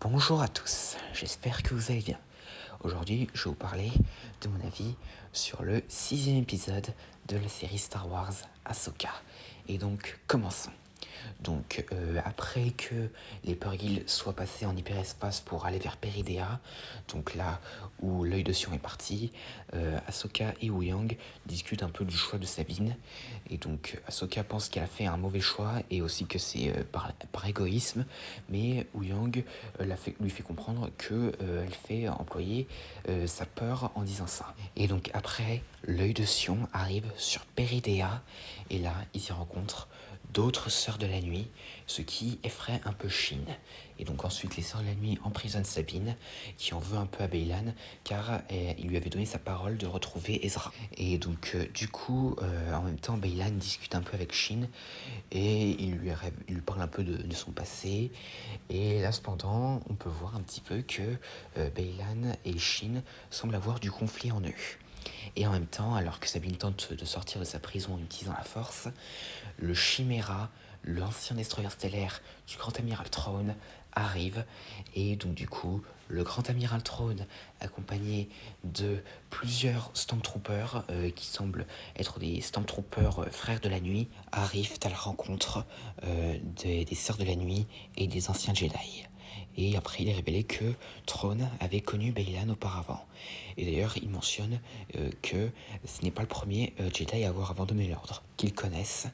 Bonjour à tous, j'espère que vous allez bien. Aujourd'hui, je vais vous parler de mon avis sur le 6e épisode de la série Star Wars Ahsoka. Et donc, commençons. Donc, après que les Purrgil soient passés en hyperespace pour aller vers Peridea, donc là où l'œil de Sion est parti, Ahsoka et Ouyang discutent un peu du choix de Sabine. Et donc, Ahsoka pense qu'elle a fait un mauvais choix et aussi que c'est par égoïsme, mais Ouyang lui fait comprendre que elle fait employer sa peur en disant ça. Et donc, après, l'œil de Sion arrive sur Peridea et là, ils y rencontrent d'autres sœurs de la nuit, ce qui effraie un peu Shin. Et donc ensuite les sœurs de la nuit emprisonnent Sabine, qui en veut un peu à Baylan, car il lui avait donné sa parole de retrouver Ezra. Et donc du coup, en même temps, Baylan discute un peu avec Shin, et il lui parle un peu de son passé. Et là cependant, on peut voir un petit peu que Baylan et Shin semblent avoir du conflit en eux. Et en même temps, alors que Sabine tente de sortir de sa prison en utilisant la force, le Chimera, l'ancien destroyer stellaire du Grand Amiral Thrawn, arrive. Et donc du coup, le Grand Amiral Thrawn, accompagné de plusieurs Stormtroopers, qui semblent être des Stormtroopers frères de la nuit, arrivent à la rencontre des Sœurs de la Nuit et des anciens Jedi. Et après, il est révélé que Thrawn avait connu Baylan auparavant. Et d'ailleurs, il mentionne que ce n'est pas le premier Jedi à avoir abandonné l'ordre qu'ils connaissent,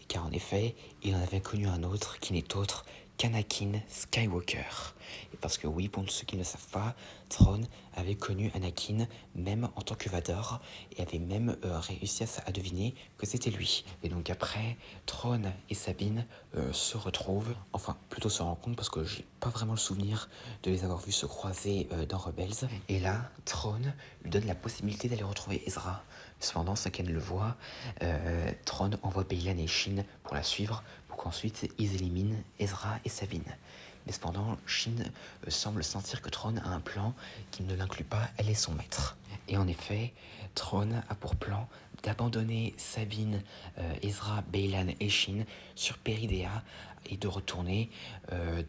car en effet, il en avait connu un autre qui n'est autre qu'Anakin Skywalker. Et parce que oui, pour ceux qui ne le savent pas, Thrawn avait connu Anakin même en tant que Vador et avait même réussi à deviner que c'était lui. Et donc après, Thrawn et Sabine se retrouvent, enfin plutôt se rencontrent parce que j'ai pas vraiment le souvenir de les avoir vus se croiser dans Rebels. Et là, Thrawn lui donne la possibilité d'aller retrouver Ezra. Cependant, sans qu'elle le voie, Thrawn envoie Baylan et Shin pour la suivre, pour qu'ensuite ils éliminent Ezra et Sabine. Mais cependant, Shin semble sentir que Thrawn a un plan qui ne l'inclut pas, elle est son maître. Et en effet, Thrawn a pour plan d'abandonner Sabine, Ezra, Baylan et Shin sur Peridea et de retourner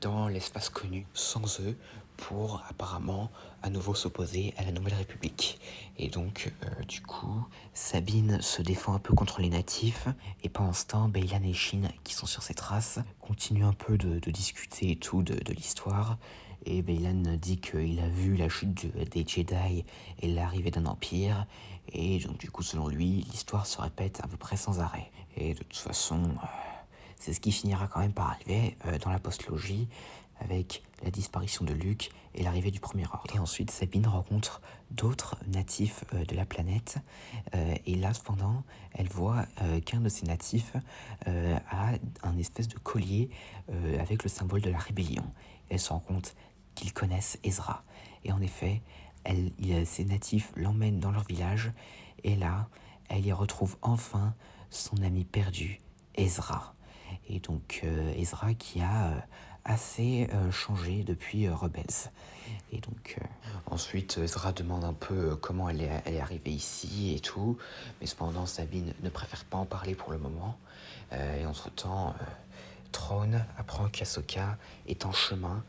dans l'espace connu sans eux pour apparemment à nouveau s'opposer à la Nouvelle République. Et donc, du coup, Sabine se défend un peu contre les natifs, et pendant ce temps, Baylan et Shin, qui sont sur ses traces, continuent un peu de discuter et tout de l'histoire. Et Baylan dit qu'il a vu la chute des Jedi et l'arrivée d'un empire, et donc du coup, selon lui, l'histoire se répète à peu près sans arrêt. Et de toute façon, c'est ce qui finira quand même par arriver dans la postlogie, avec la disparition de Luke et l'arrivée du Premier Ordre. Et ensuite, Sabine rencontre d'autres natifs de la planète. Et là, cependant, elle voit qu'un de ces natifs a un espèce de collier avec le symbole de la rébellion. Elle se rend compte qu'ils connaissent Ezra. Et en effet, ces natifs l'emmènent dans leur village. Et là, elle y retrouve enfin son ami perdu, Ezra. Et donc Ezra qui a assez changé depuis Rebels. Et donc ensuite Ezra demande un peu comment elle est arrivée ici et tout, mais cependant Sabine ne préfère pas en parler pour le moment. Et entre-temps, Thrawn apprend qu'Ahsoka est en chemin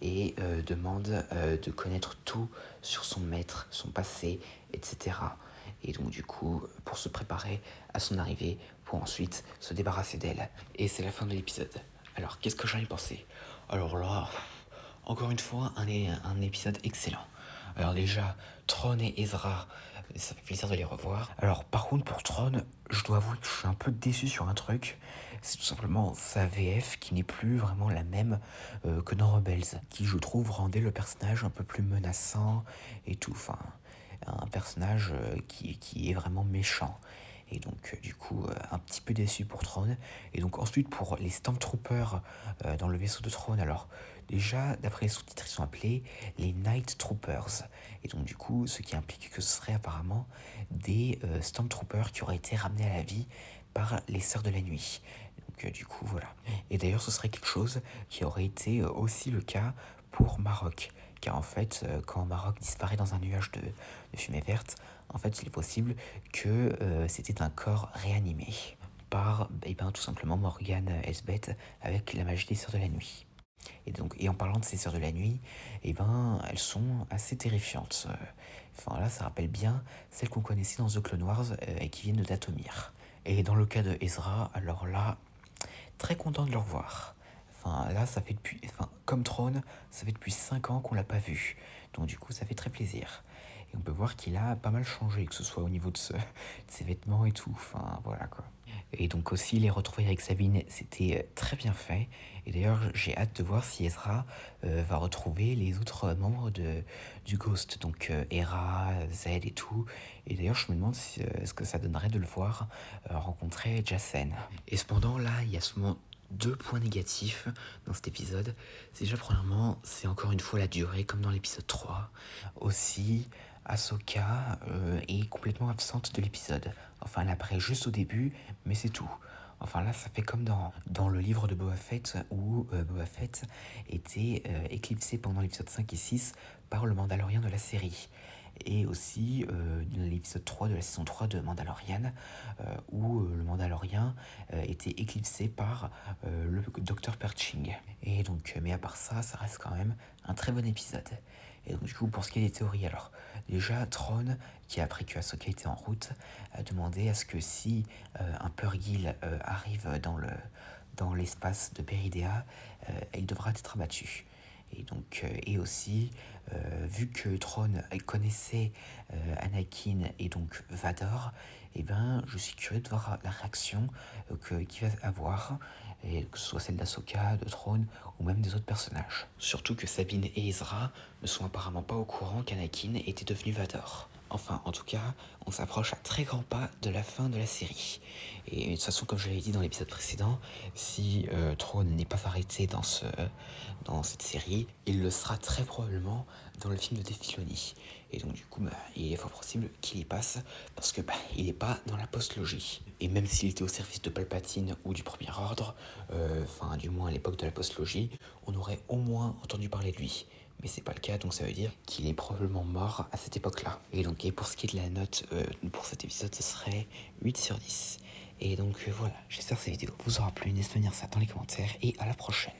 et demande de connaître tout sur son maître, son passé, etc. Et donc du coup, pour se préparer à son arrivée, pour ensuite se débarrasser d'elle. Et c'est la fin de l'épisode. Alors, qu'est-ce que j'en ai pensé? Alors là, encore une fois, un épisode excellent. Alors déjà, Thrawn et Ezra, ça fait plaisir de les revoir. Alors par contre, pour Thrawn, je dois avouer que je suis un peu déçu sur un truc. C'est tout simplement sa VF qui n'est plus vraiment la même que dans Rebels, qui je trouve rendait le personnage un peu plus menaçant et tout. Enfin, un personnage qui est vraiment méchant. Et donc, du coup, un petit peu déçu pour Thrawn. Et donc, ensuite, pour les Stormtroopers dans le vaisseau de Thrawn, alors, déjà, d'après les sous-titres, ils sont appelés les Night Troopers. Et donc, du coup, ce qui implique que ce serait apparemment des Stormtroopers qui auraient été ramenés à la vie par les Sœurs de la Nuit. Donc, du coup, voilà. Et d'ailleurs, ce serait quelque chose qui aurait été aussi le cas pour Marok. Car en fait, quand Marok disparaît dans un nuage de fumée verte, en fait, il est possible que c'était un corps réanimé par tout simplement Morgan Elsbeth avec la magie des Sœurs de la Nuit. Et en parlant de ces sœurs de la nuit, eh ben, elles sont assez terrifiantes. Enfin là, ça rappelle bien celles qu'on connaissait dans The Clone Wars et qui viennent de Dathomir. Et dans le cas de Ezra, alors là, très content de le revoir. Enfin là, ça fait depuis, enfin comme Throne, ça fait depuis 5 ans qu'on l'a pas vu. Donc du coup, ça fait très plaisir. Et on peut voir qu'il a pas mal changé, que ce soit au niveau de ses vêtements et tout. Enfin voilà quoi. Et donc aussi les retrouver avec Sabine, c'était très bien fait. Et d'ailleurs, j'ai hâte de voir si Ezra va retrouver les autres membres du Ghost, donc Hera, Zed et tout. Et d'ailleurs, je me demande ce que ça donnerait de le voir rencontrer Jacen. Et cependant, là, il y a seulement 2 points négatifs dans cet épisode. C'est déjà, premièrement, c'est encore une fois la durée, comme dans l'épisode 3. Aussi, Ahsoka est complètement absente de l'épisode. Enfin, elle apparaît juste au début, mais c'est tout. Enfin là, ça fait comme dans le livre de Boba Fett, où Boba Fett était éclipsé pendant l'épisode 5 et 6 par le Mandalorien de la série. Et aussi l'épisode 3 de la saison 3 de Mandalorian, où le Mandalorien était éclipsé par le docteur Perching. Et donc, mais à part ça, ça reste quand même un très bon épisode. Et donc du coup, pour ce qui est des théories, alors déjà, Throne, qui a appris que Ahsoka était en route, a demandé à ce que si un Purrgil arrive dans l'espace de Peridea, il devra être abattu. Et donc, et aussi, vu que Throne connaissait Anakin et donc Vador, eh ben, je suis curieux de voir la réaction qu'il va avoir, et que ce soit celle d'Ahsoka, de Throne, ou même des autres personnages. Surtout que Sabine et Ezra ne sont apparemment pas au courant qu'Anakin était devenu Vador. Enfin, en tout cas, on s'approche à très grands pas de la fin de la série. Et de toute façon, comme je l'avais dit dans l'épisode précédent, si Throne n'est pas arrêté dans cette série, il le sera très probablement dans le film de Dave Filoni. Et donc du coup, il est fort possible qu'il y passe, parce que il n'est pas dans la postlogie. Et même s'il était au service de Palpatine ou du Premier Ordre, enfin du moins à l'époque de la postlogie, on aurait au moins entendu parler de lui. Mais c'est pas le cas, donc ça veut dire qu'il est probablement mort à cette époque-là. Et donc, et pour ce qui est de la note pour cet épisode, ce serait 8 sur 10. Et donc voilà, j'espère que cette vidéo vous aura plu. N'hésitez pas à dire ça dans les commentaires et à la prochaine.